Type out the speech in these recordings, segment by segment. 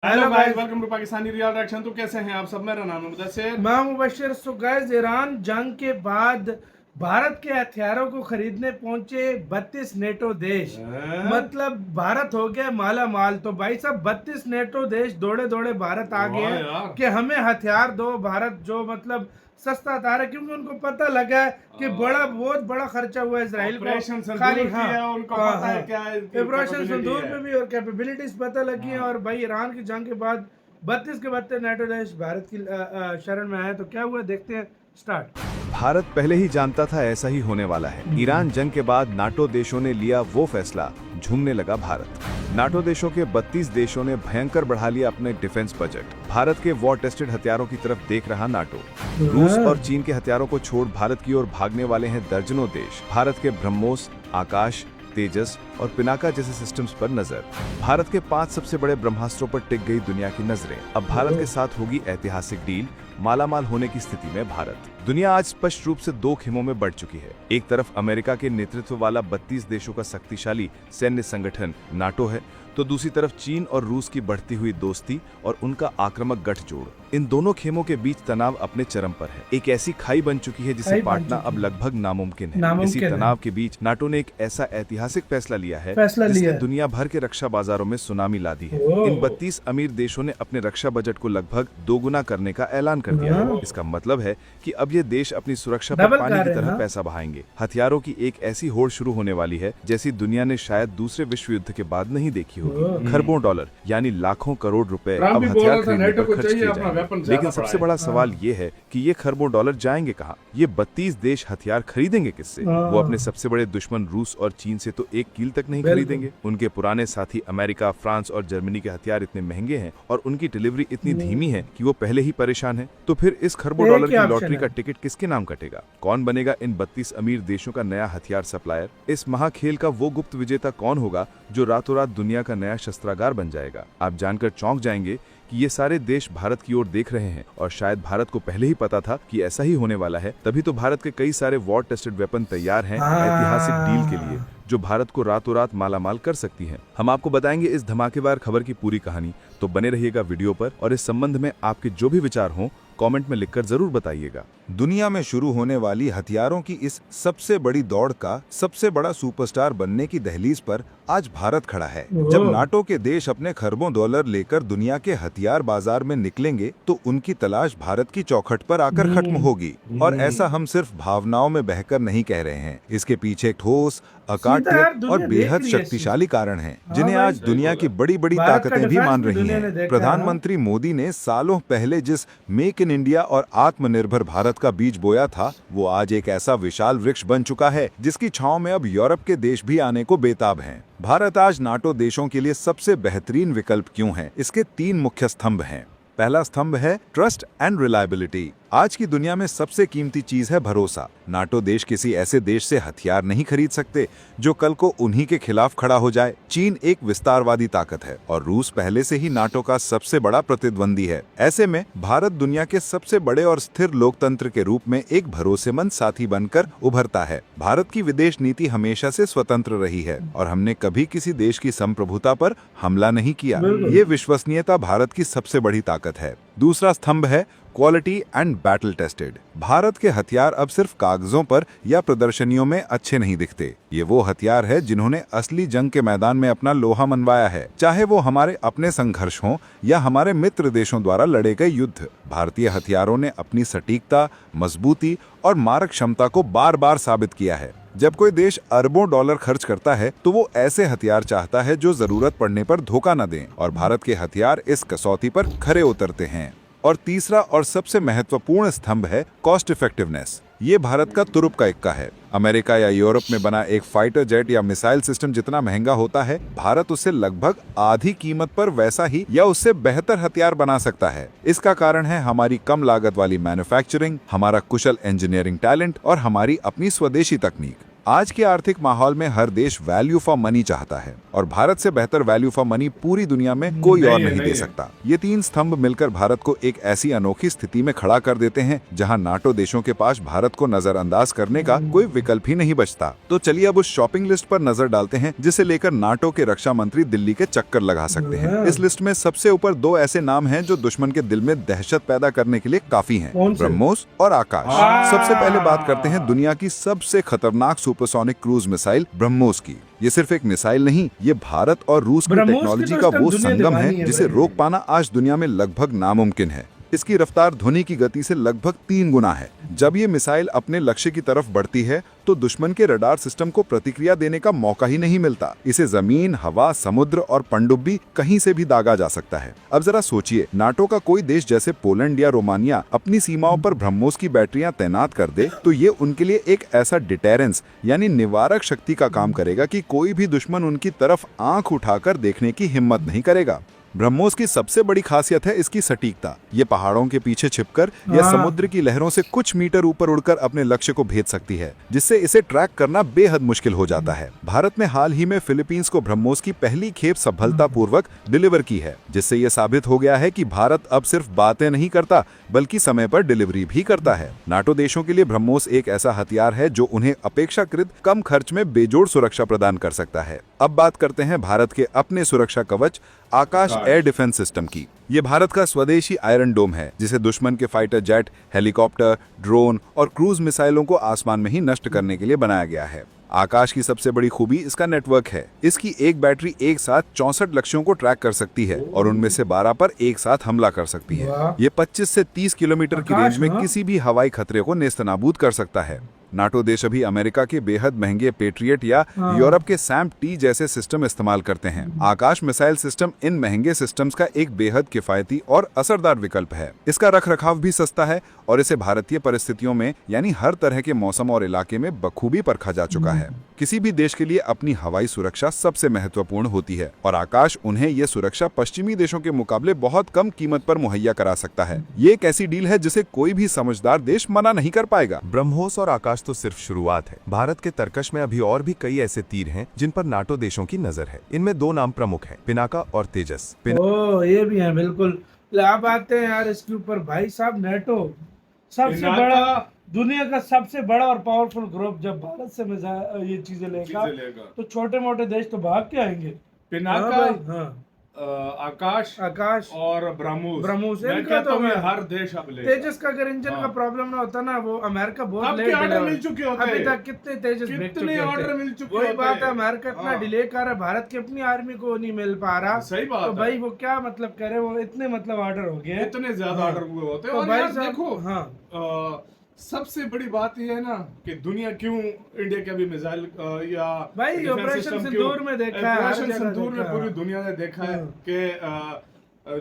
Hello guys, welcome to Pakistani real reaction. तो कैसे हैं आप सब? मेरा नाम है मुदस्सिर। मैं मुबशिर। सो गाइस, ईरान जंग के बाद भारत के हथियारों को खरीदने पहुंचे 32 नेटो देश। मतलब भारत हो गया माला माल। तो भाई साहब 32 नेटो देश दौड़े दौड़े भारत आ गए वाह हैं यार। कि हमें हथियार दो। भारत जो मतलब सस्ता था, क्योंकि उनको पता लगा है कि बहुत बड़ा खर्चा हुआ है इसराइल को। ऑपरेशन खाली सिंदूर की है, उनको पता है क्या है इसकी ऑपरेशन कैपेबिलिटी सिंदूर है। पे भी और कैपेबिलिटीज पता लगी है। और भाई ईरान की जंग के बाद 32 के 32 नेटो देश भारत की शरण में आए। तो क्या हुआ देखते हैं। स्टार्ट। भारत पहले ही जानता था ऐसा ही होने वाला है। ईरान जंग के बाद नाटो देशों ने लिया वो फैसला, झूमने लगा भारत। नाटो देशों के 32 देशों ने भयंकर बढ़ा लिया अपने डिफेंस बजट। भारत के वॉर टेस्टेड हथियारों की तरफ देख रहा नाटो। रूस और चीन के हथियारों को छोड़ भारत की ओर भागने वाले हैं दर्जनों देश। भारत के ब्रह्मोस, आकाश, तेजस और पिनाका जैसे सिस्टम्स पर नजर। भारत के 5 सबसे बड़े ब्रह्मास्त्रों पर टिक गई दुनिया की नजरें। अब भारत के साथ होगी ऐतिहासिक डील। मालामाल होने की स्थिति में भारत। दुनिया आज स्पष्ट रूप से 2 खेमों में बढ़ चुकी है। एक तरफ अमेरिका के नेतृत्व वाला 32 देशों का शक्तिशाली सैन्य संगठन नाटो है, तो दूसरी तरफ चीन और रूस की बढ़ती हुई दोस्ती और उनका आक्रामक गठजोड़। इन दोनों खेमों के बीच तनाव अपने चरम पर है। एक ऐसी खाई बन चुकी है जिसे पाटना अब लगभग नामुमकिन है। इसी तनाव के बीच नाटो ने एक ऐसा ऐतिहासिक फैसला लिया है जिसने दुनिया भर के रक्षा बाजारों में सुनामी ला दी है। इन 32 अमीर देशों ने अपने रक्षा बजट को लगभग दोगुना करने का ऐलान कर दिया है। इसका मतलब है कि अब ये देश अपनी सुरक्षा पर पानी की तरह पैसा बहाएंगे। हथियारों की एक ऐसी होड़ शुरू होने वाली है जैसी दुनिया ने शायद दूसरे विश्व युद्ध के बाद नहीं देखी होगी। खरबों डॉलर यानी लाखों करोड़ रुपए अब हथियार खरीदने पर खर्च किए जाएंगे। लेकिन सबसे बड़ा सवाल ये है कि ये खरबों डॉलर जाएंगे कहाँ? ये 32 देश हथियार खरीदेंगे किससे? वो अपने सबसे बड़े दुश्मन रूस और चीन से तो एक कील तक नहीं खरीदेंगे। उनके पुराने साथी अमेरिका, फ्रांस और जर्मनी के हथियार इतने महंगे हैं और उनकी डिलीवरी इतनी धीमी है कि वो पहले ही परेशान है। तो फिर इस खरबों डॉलर की लॉटरी का टिकट किसके नाम कटेगा? कौन बनेगा इन 32 अमीर देशों का नया हथियार सप्लायर? इस महाखेल का वो गुप्त विजेता कौन होगा जो रातों रात दुनिया का नया शस्त्रागार बन जाएगा? आप जानकर चौंक जाएंगे कि ये सारे देश भारत की ओर देख रहे हैं और शायद भारत को पहले ही पता था कि ऐसा ही होने वाला है। तभी तो भारत के कई सारे वॉर टेस्टेड वेपन तैयार हैं ऐतिहासिक डील के लिए, जो भारत को रातों रात मालामाल कर सकती हैं। हम आपको बताएंगे इस धमाकेदार खबर की पूरी कहानी, तो बने रहिएगा वीडियो पर। और इस संबंध में आपके जो भी विचार हों कमेंट में लिखकर जरूर बताइएगा। दुनिया में शुरू होने वाली हथियारों की इस सबसे बड़ी दौड़ का सबसे बड़ा सुपरस्टार बनने की दहलीज पर आज भारत खड़ा है। जब नाटो के देश अपने खरबों डॉलर लेकर दुनिया के हथियार बाजार में निकलेंगे तो उनकी तलाश भारत की चौखट पर आकर खत्म होगी। और ऐसा हम सिर्फ भावनाओं में बहकर नहीं कह रहे हैं। इसके पीछे ठोस, अकाट्य और बेहद शक्तिशाली कारण हैं, जिन्हें आज दुनिया की बड़ी बड़ी ताकतें भी मान रही हैं। प्रधानमंत्री मोदी ने सालों पहले जिस मेक इन इंडिया और आत्मनिर्भर भारत का बीज बोया था, वो आज एक ऐसा विशाल वृक्ष बन चुका है जिसकी छांव में अब यूरोप के देश भी आने को बेताब हैं। भारत आज नाटो देशों के लिए सबसे बेहतरीन विकल्प क्यों है? इसके 3 मुख्य स्तंभ हैं। पहला स्तंभ है ट्रस्ट एंड रिलायबिलिटी। आज की दुनिया में सबसे कीमती चीज है भरोसा। नाटो देश किसी ऐसे देश से हथियार नहीं खरीद सकते जो कल को उन्हीं के खिलाफ खड़ा हो जाए। चीन एक विस्तारवादी ताकत है और रूस पहले से ही नाटो का सबसे बड़ा प्रतिद्वंदी है। ऐसे में भारत दुनिया के सबसे बड़े और स्थिर लोकतंत्र के रूप में एक भरोसेमंद साथी बनकर उभरता है। भारत की विदेश नीति हमेशा से स्वतंत्र रही है और हमने कभी किसी देश की संप्रभुता पर हमला नहीं किया। ये विश्वसनीयता भारत की सबसे बड़ी ताकत है। दूसरा स्तंभ है quality and battle tested. Bharat के हथियार अब सिर्फ कागजों पर या प्रदर्शनियों में अच्छे नहीं दिखते। ये वो हथियार है जिन्होंने असली जंग के मैदान में अपना लोहा मनवाया है, चाहे वो हमारे अपने संघर्ष हों या हमारे मित्र देशों द्वारा लड़े गए युद्ध। भारतीय हथियारों ने अपनी सटीकता, मजबूती और मारक क्षमता को बार बार साबित किया है। जब कोई देश अरबों डॉलर खर्च करता है तो वो ऐसे हथियार चाहता है जो जरूरत पड़ने पर धोखा न दें, और भारत के हथियार इस कसौटी पर खरे उतरते हैं। और तीसरा और सबसे महत्वपूर्ण स्तंभ है कॉस्ट इफेक्टिवनेस। ये भारत का तुरुप का इक्का है। अमेरिका या यूरोप में बना एक फाइटर जेट या मिसाइल सिस्टम जितना महंगा होता है, भारत उससे लगभग आधी कीमत पर वैसा ही या उससे बेहतर हथियार बना सकता है। इसका कारण है हमारी कम लागत वाली मैन्युफैक्चरिंग, हमारा कुशल इंजीनियरिंग टैलेंट और हमारी अपनी स्वदेशी तकनीक। आज के आर्थिक माहौल में हर देश वैल्यू फॉर मनी चाहता है और भारत से बेहतर वैल्यू फॉर मनी पूरी दुनिया में कोई और नहीं दे सकता। ये तीन स्तंभ मिलकर भारत को एक ऐसी अनोखी स्थिति में खड़ा कर देते हैं जहां नाटो देशों के पास भारत को नजरअंदाज करने का कोई विकल्प ही नहीं बचता। तो चलिए अब उस शॉपिंग लिस्ट पर नजर डालते हैं जिसे लेकर नाटो के रक्षा मंत्री दिल्ली के चक्कर लगा सकते हैं। इस लिस्ट में सबसे ऊपर दो ऐसे नाम हैं जो दुश्मन के दिल में दहशत पैदा करने के लिए काफी हैं, ब्रह्मोस और आकाश। सबसे पहले बात करते हैं दुनिया की सबसे खतरनाक सुपरसोनिक क्रूज मिसाइल ब्रह्मोस की। ये सिर्फ एक मिसाइल नहीं, ये भारत और रूस की टेक्नोलॉजी का वो संगम है जिसे रोक पाना आज दुनिया में लगभग नामुमकिन है। इसकी रफ्तार ध्वनि की गति से लगभग 3 गुना है। जब ये मिसाइल अपने लक्ष्य की तरफ बढ़ती है तो दुश्मन के रडार सिस्टम को प्रतिक्रिया देने का मौका ही नहीं मिलता। इसे जमीन, हवा, समुद्र और पनडुब्बी कहीं से भी दागा जा सकता है। अब जरा सोचिए, नाटो का कोई देश जैसे पोलैंड या रोमानिया अपनी सीमाओं पर ब्रह्मोस की बैटरियां तैनात कर दे तो ये उनके लिए एक ऐसा डिटेरेंस यानी निवारक शक्ति का काम करेगा कि कोई भी दुश्मन उनकी तरफ आंख उठाकर देखने की हिम्मत नहीं करेगा। ब्रह्मोस की सबसे बड़ी खासियत है इसकी सटीकता। ये पहाड़ों के पीछे छिपकर या समुद्र की लहरों से कुछ मीटर ऊपर उड़कर अपने लक्ष्य को भेद सकती है, जिससे इसे ट्रैक करना बेहद मुश्किल हो जाता है। भारत ने हाल ही में फिलीपींस को ब्रह्मोस की पहली खेप सफलतापूर्वक डिलीवर की है, जिससे ये साबित हो गया है कि भारत अब सिर्फ बातें नहीं करता बल्कि समय पर डिलीवरी भी करता है। नाटो देशों के लिए ब्रह्मोस एक ऐसा हथियार है जो उन्हें अपेक्षाकृत कम खर्च में बेजोड़ सुरक्षा प्रदान कर सकता है। अब बात करते हैं भारत के अपने सुरक्षा कवच आकाश एयर डिफेंस सिस्टम की। ये भारत का स्वदेशी आयरन डोम है जिसे दुश्मन के फाइटर जेट, हेलीकॉप्टर, ड्रोन और क्रूज मिसाइलों को आसमान में ही नष्ट करने के लिए बनाया गया है। आकाश की सबसे बड़ी खूबी इसका नेटवर्क है। इसकी एक बैटरी एक साथ 64 लक्ष्यों को ट्रैक कर सकती है और उनमें से 12 पर एक साथ हमला कर सकती है। ये 25 से 30 किलोमीटर की रेंज में किसी भी हवाई खतरे को नेस्तनाबूद कर सकता है। नाटो देश अभी अमेरिका के बेहद महंगे पेट्रियट या यूरोप के सैम-T जैसे सिस्टम इस्तेमाल करते हैं। आकाश मिसाइल सिस्टम इन महंगे सिस्टम्स का एक बेहद किफायती और असरदार विकल्प है। इसका रखरखाव भी सस्ता है और इसे भारतीय परिस्थितियों में यानी हर तरह के मौसम और इलाके में बखूबी परखा जा चुका है। किसी भी देश के लिए अपनी हवाई सुरक्षा सबसे महत्वपूर्ण होती है और आकाश उन्हें ये सुरक्षा पश्चिमी देशों के मुकाबले बहुत कम कीमत पर मुहैया करा सकता है। ये एक ऐसी डील है जिसे कोई भी समझदार देश मना नहीं कर पाएगा। ब्रह्मोस और आकाश तो सिर्फ शुरुआत है। भारत के तर्कश में अभी और भी कई ऐसे तीर हैं जिन पर नाटो देशों की नजर है। इनमें 2 नाम प्रमुख हैं, पिनाका और तेजस। ओ ये भी है बिल्कुल। आप आते हैं यार इसके ऊपर, भाई साहब नाटो सबसे बड़ा, दुनिया का सबसे बड़ा और पावरफुल ग्रुप जब भारत से ये चीजें लेगा तो छोटे मोटे देश तो भाग के आएंगे। पिनाका, आकाश और ब्रह्मोस इनका तो हर देश अब ले। तेजस का अगर इंजन का प्रॉब्लम ना होता ना, वो अमेरिका बहुत लेट ऑर्डर मिल चुके होते। अभी तक कितने तेजस कितने ऑर्डर मिल चुके वही बात है, अमेरिका इतना डिले कर रहा है, भारत की अपनी आर्मी को नहीं मिल पा रहा। सही बात तो भाई वो क्या मतलब कह रहे, वो इतने मतलब ऑर्डर हो गए, इतने ज्यादा ऑर्डर हुए होते। तो और भाई यार देखो, हाँ सबसे बड़ी बात यह है ना कि दुनिया क्यों इंडिया के अभी मिसाइल या भाई ऑपरेशन सिंदूर में देखा है, ऑपरेशन सिंदूर में पूरी दुनिया ने देखा है कि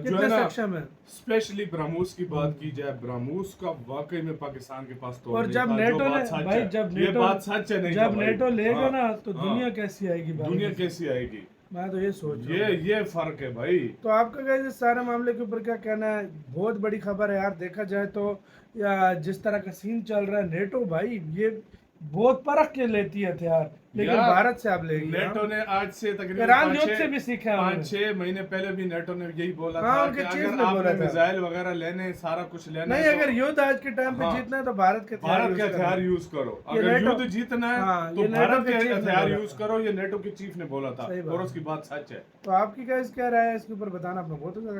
जो है ना, स्पेशली ब्रह्मोस की बात की जाए, ब्रह्मोस का वाकई में पाकिस्तान के पास तो और जब नेटो ने भाई ये बात सच है, नहीं जब नेटो लेगा ना तो दुनिया कैसी आएगी, दुनिया कैसी आएगी, मैं तो ये सोच रहा हूं। ये फर्क है भाई। तो आपका गाइस इस सारे मामले के ऊपर क्या कहना है? बहुत बड़ी खबर है यार, देखा जाए तो या जिस तरह का सीन चल रहा है, नेटो भाई ये बहुत परख के लेती है हथियार, लेकिन भारत से आप लेंगे। नेटो ने आज से तकरीबन ईरान युद्ध से भी सीखा है, 5-6 महीने पहले भी नेटो ने यही बोला था कि अगर आपने मिसाइल वगैरह लेने, सारा कुछ लेना नहीं, अगर युद्ध आज के टाइम पे जीतना है तो भारत के हथियार यूज करो। अगर युद्ध जीतना है तो भारत के हथियार यूज करो, ये नेटो के चीफ ने बोला था और उसकी बात सच है। तो आपकी क्या राय है इसके ऊपर बताना, अपना बहुत ज्यादा